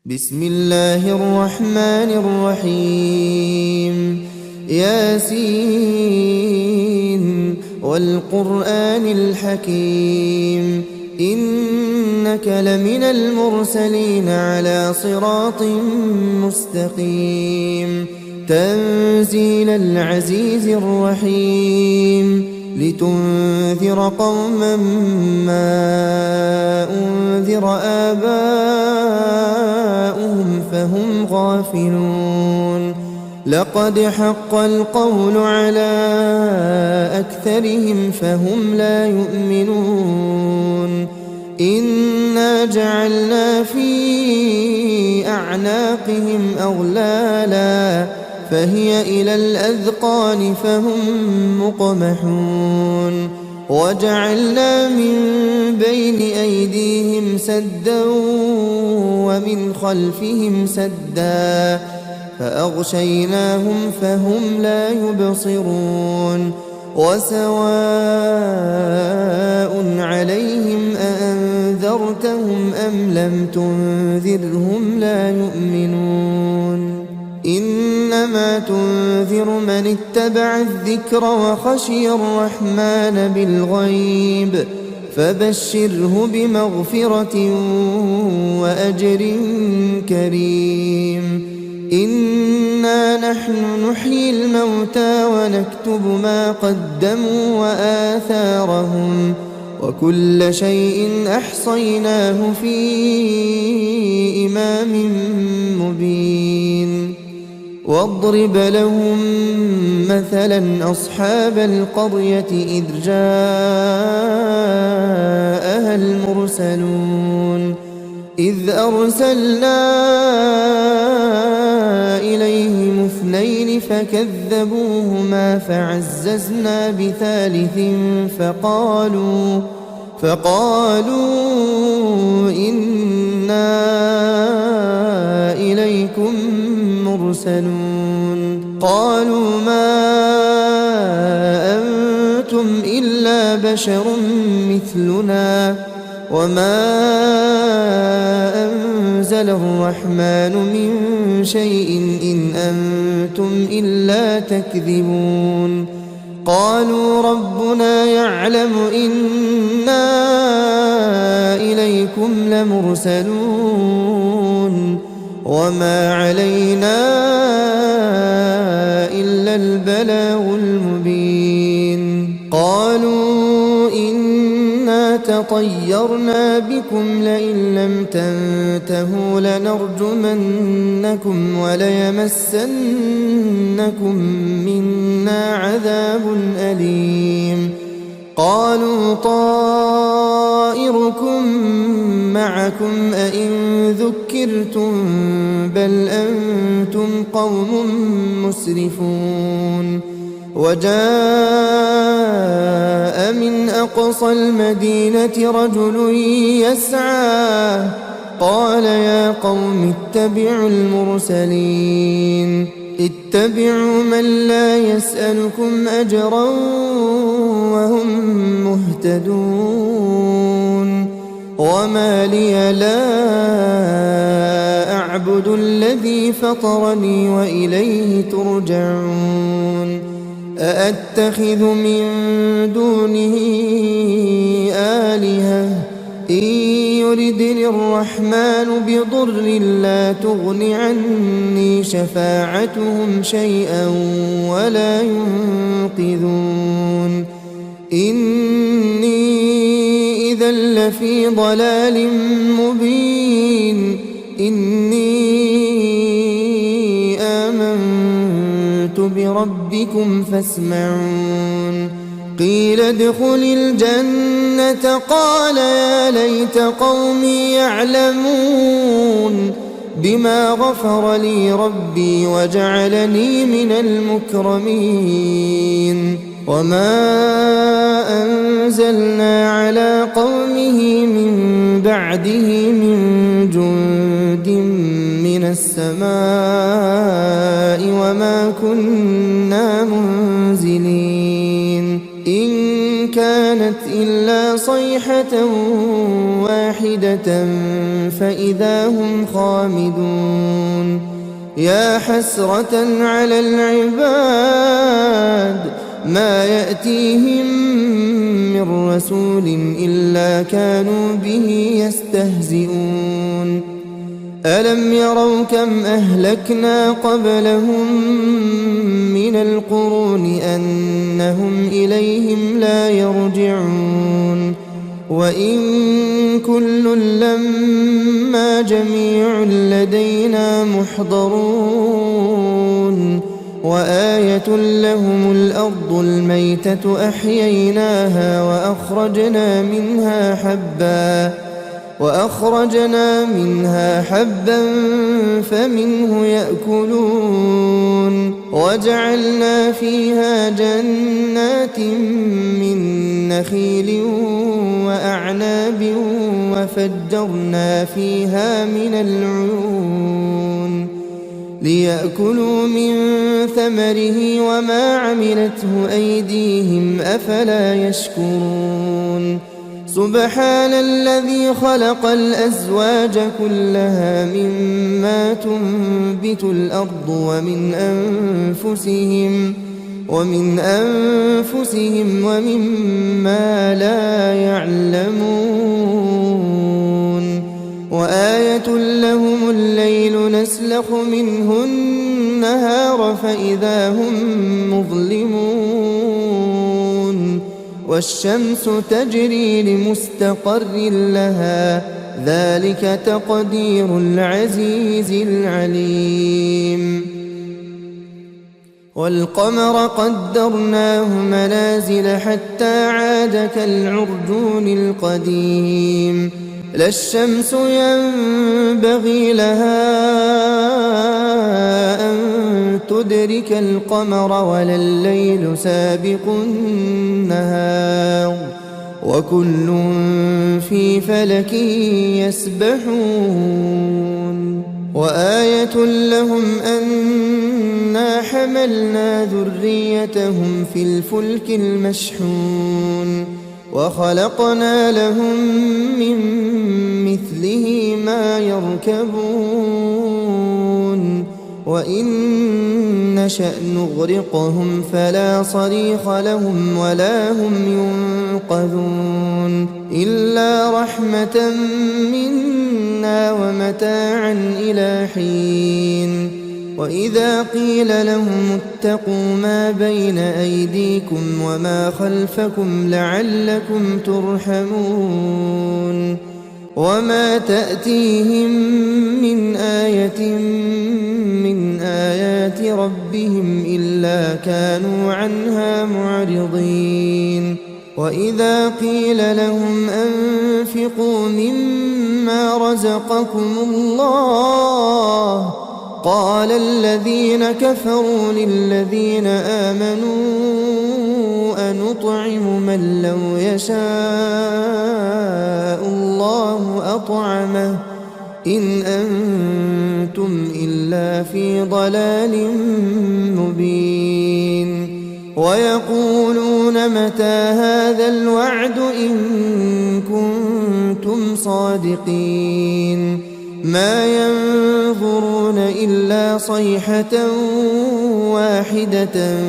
بسم الله الرحمن الرحيم ياسين والقرآن الحكيم إنك لمن المرسلين على صراط مستقيم تنزيل العزيز الرحيم لتنذر قوما ما أنذر آباؤهم فهم غافلون لقد حق القول على أكثرهم فهم لا يؤمنون إنا جعلنا في أعناقهم أغلالا فهي إلى الأذقان فهم مقمحون وجعلنا من بين أيديهم سدا ومن خلفهم سدا فأغشيناهم فهم لا يبصرون وسواء عليهم أأنذرتهم أم لم تنذرهم لا يؤمنون إنما تنذر من اتبع الذكر وخشي الرحمن بالغيب فبشره بمغفرة وأجر كريم إنا نحن نحيي الموتى ونكتب ما قدموا وآثارهم وكل شيء أحصيناه في إمام مبين واضرب لهم مثلا أصحاب القرية إذ جاءها المرسلون إذ أرسلنا إليهم اثنين فكذبوهما فعززنا بثالث فقالوا إنا إليكم مرسلون قالوا ما أنتم إلا بشر مثلنا وما أنزل الرحمن من شيء إن أنتم إلا تكذبون قالوا ربنا يعلم إنا إليكم لمرسلون وما علينا إلا البلاغ المبين قالوا إنا تطيرنا بكم لئن لم تنتهوا لنرجمنكم وليمسنكم منا عذاب أليم قالوا طائركم معكم أئن ذكرتم بل أنتم قوم مسرفون وجاء من أقصى المدينة رجل يسعى قال يا قوم اتبعوا المرسلين اتبعوا من لا يسألكم أجرا وهم مهتدون وما لي لا أعبد الذي فطرني وإليه ترجعون أأتخذ من دونه آلهة إن يردني الرحمن بضر لا تغن عني شفاعتهم شيئا ولا ينقذون إني إذا لفي ضلال مبين إني آمنت بربكم فاسمعون قيل ادخل الجنة قال يا ليت قومي يعلمون بما غفر لي ربي وجعلني من المكرمين وما أنزلنا على قومه من بعده من جند من السماء وما كنا منزلين إن كانت إلا صيحة واحدة فإذا هم خامدون يا حسرة على العباد ما يأتيهم من رسول إلا كانوا به يستهزئون ألم يروا كم أهلكنا قبلهم من القرون أنهم إليهم لا يرجعون وإن كل لما جميع لدينا محضرون وآية لهم الأرض الميتة أحييناها وأخرجنا منها حبا فمنه يأكلون وجعلنا فيها جنات من نخيل وأعناب وفجرنا فيها من العيون ليأكلوا من ثمره وما عملته أيديهم أفلا يشكرون سبحان الذي خلق الأزواج كلها مما تنبت الأرض ومن أنفسهم ومما لا يعلمون وآية لهم الليل نسلخ منه النهار فإذا هم مظلمون والشمس تجري لمستقر لها ذلك تقدير العزيز العليم والقمر قدرناه منازل حتى عاد كالعرجون القديم لا الشمس ينبغي لها أن تدرك القمر ولا الليل سابق النهار وكل في فلك يسبحون وآية لهم أنا حملنا ذريتهم في الفلك المشحون وخلقنا لهم من مثله ما يركبون وإن نشأ نغرقهم فلا صريخ لهم ولا هم ينقذون إلا رحمة منا ومتاعا إلى حين وإذا قيل لهم اتقوا ما بين أيديكم وما خلفكم لعلكم ترحمون وما تأتيهم من آية من آيات ربهم إلا كانوا عنها معرضين وإذا قيل لهم أنفقوا مما رزقكم الله قال الذين كفروا للذين آمنوا أنطعم من لو يشاء الله أطعمه إن أنتم إلا في ضلال مبين ويقولون متى هذا الوعد إن كنتم صادقين ما ينظرون إلا صيحة واحدة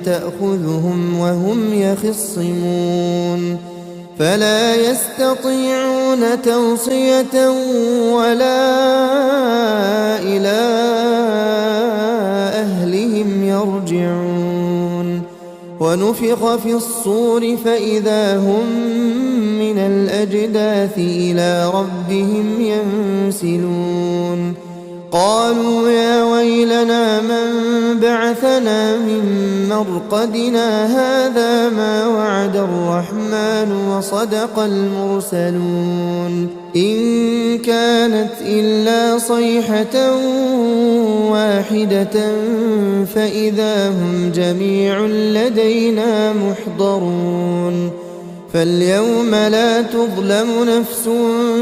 تأخذهم وهم يخصمون فلا يستطيعون توصية ولا إلى أهلهم يرجعون ونفخ في الصور فإذا هم من الأجداث إلى ربهم ينسلون قالوا يا ويلنا من بعثنا من مرقدنا هذا ما وعد الرحمن وصدق المرسلون إن كانت إلا صيحة واحدة فإذا هم جميع لدينا محضرون فاليوم لا تظلم نفس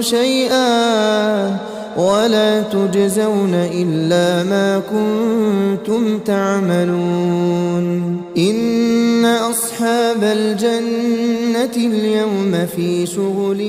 شيئا ولا تجزون إلا ما كنتم تعملون إن أصحاب الجنة الجنة اليوم في شغل